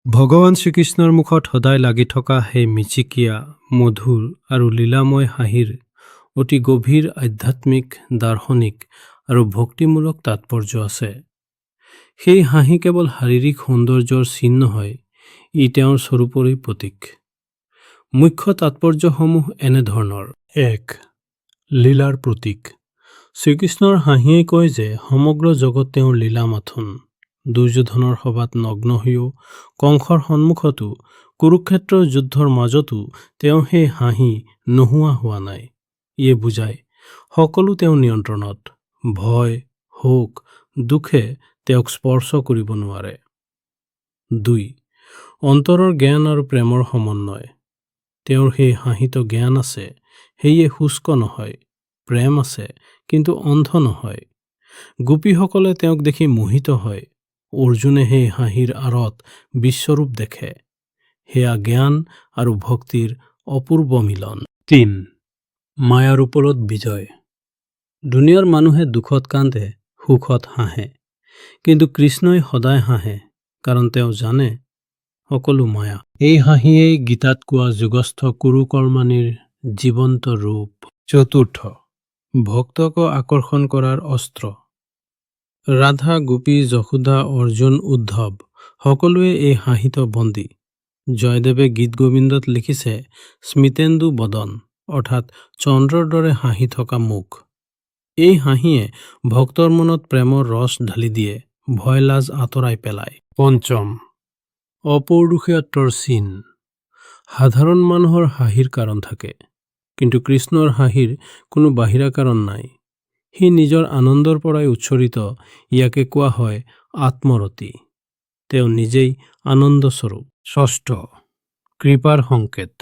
ভগৱান শ্ৰীকৃষ্ণৰ মুখত সদায় লাগি থকা সেই মিচিকীয়া, মধুৰ আৰু লীলাময় হাঁহিৰ অতি গভীৰ আধ্যাত্মিক, দাৰ্শনিক আৰু ভক্তিমূলক তাৎপৰ্য আছে। সেই হাঁহি কেৱল শাৰীৰিক সৌন্দৰ্যৰ চিন নহয়, ই তেওঁৰ স্বৰূপৰেই প্ৰতীক। মুখ্য তাৎপৰ্যসমূহ এনেধৰণৰ: ১. লীলাৰ প্ৰতীক। শ্ৰীকৃষ্ণৰ হাঁহিয়ে কয় যে সমগ্ৰ জগত তেওঁৰ লীলা মাথোন। দুৰ্যোধনৰ সভাত নগ্ন হৈও, কংসৰ সন্মুখতো, কুৰুক্ষেত্ৰৰ যুদ্ধৰ মাজতো তেওঁ সেই হাঁহি নোহোৱা হোৱা নাই। ইয়ে বুজায়, সকলো তেওঁ নিয়ন্ত্ৰণত। ভয়, শোক, দুখে তেওঁক স্পৰ্শ কৰিব নোৱাৰে। ২. অন্তৰৰ জ্ঞান আৰু প্ৰেমৰ সমন্বয়। তেওঁৰ সেই হাঁহিত জ্ঞান আছে, সেয়ে শুষ্ক নহয়। প্ৰেম আছে, কিন্তু অন্ধ নহয়। গোপীসকলে তেওঁক দেখি মোহিত হয়। অৰ্জুনে সেই হাঁহিৰ আঁৰত বিশ্বৰূপ দেখে। সেয়া জ্ঞান আৰু ভক্তিৰ অপূৰ্ব মিলন। ৩. মায়াৰ ওপৰত বিজয়। দুনিয়াৰ মানুহে দুখত কান্দে, সুখত হাঁহে। কিন্তু কৃষ্ণই সদায় হাঁহে, কাৰণ তেওঁ জানে সকলো মায়া। এই হাঁহিয়েই গীতাত কোৱা যুগস্থ কুৰুকৰ্মানীৰ জীৱন্ত ৰূপ। ৪. ভক্তক আকৰ্ষণ কৰাৰ অস্ত্ৰ। ৰাধা, গোপী, যশোদা, অৰ্জুন, উদ্ধৱ সকলোৱে এই হাঁহিত বন্দী। জয়দেৱে গীত গোবিন্দত লিখিছে, স্মিতেন্দু বদন, অৰ্থাৎ চন্দ্ৰৰ দৰে হাঁহি থকা মুখ। এই হাঁহিয়ে ভক্তৰ মনত প্ৰেমৰ ৰস ঢালি দিয়ে, ভয় লাজ আঁতৰাই পেলায়। ৫. অপৌৰুষেয়ত্বৰ চিন। সাধাৰণ মানুহৰ হাঁহিৰ কাৰণ থাকে, কিন্তু কৃষ্ণৰ হাঁহিৰ কোনো বাহিৰা কাৰণ নাই। সি নিজৰ আনন্দৰ পৰাই উচ্ছৰিত। ইয়াকে কোৱা হয় আত্মৰতি। তেওঁ নিজেই আনন্দস্বৰূপ। ৬. কৃপাৰ সংকেত।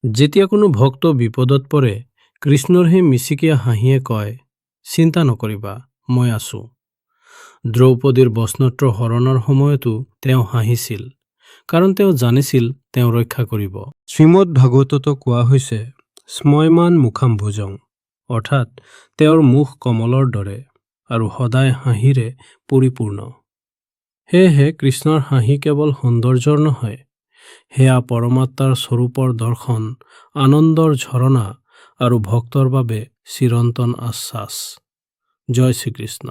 যেতিয়া কোনো ভক্ত বিপদত পৰে, কৃষ্ণৰ সেই মিচিকীয়া হাঁহিয়ে কয়, চিন্তা নকৰিবা, মই আছো। দ্ৰৌপদীৰ বস্ত্ৰত্ৰ হৰণৰ সময়তো তেওঁ হাঁহিছিল, কাৰণ তেওঁ জানিছিল তেওঁ ৰক্ষা কৰিব। শ্ৰীমদ ভাগৱততো কোৱা হৈছে, স্ময়মান মুখাম্ভুজং, অৰ্থাৎ তেওঁৰ মুখ কমলৰ দৰে আৰু সদায় হাঁহিৰে পৰিপূৰ্ণ। সেয়েহে কৃষ্ণৰ হাঁহি কেৱল সৌন্দৰ্যৰ নহয়, সেয়া পৰমাত্মাৰ স্বৰূপৰ দৰ্শন, আনন্দৰ ঝৰণা আৰু ভক্তৰ বাবে চিৰন্তন আশ্বাস। জয় শ্ৰীকৃষ্ণ।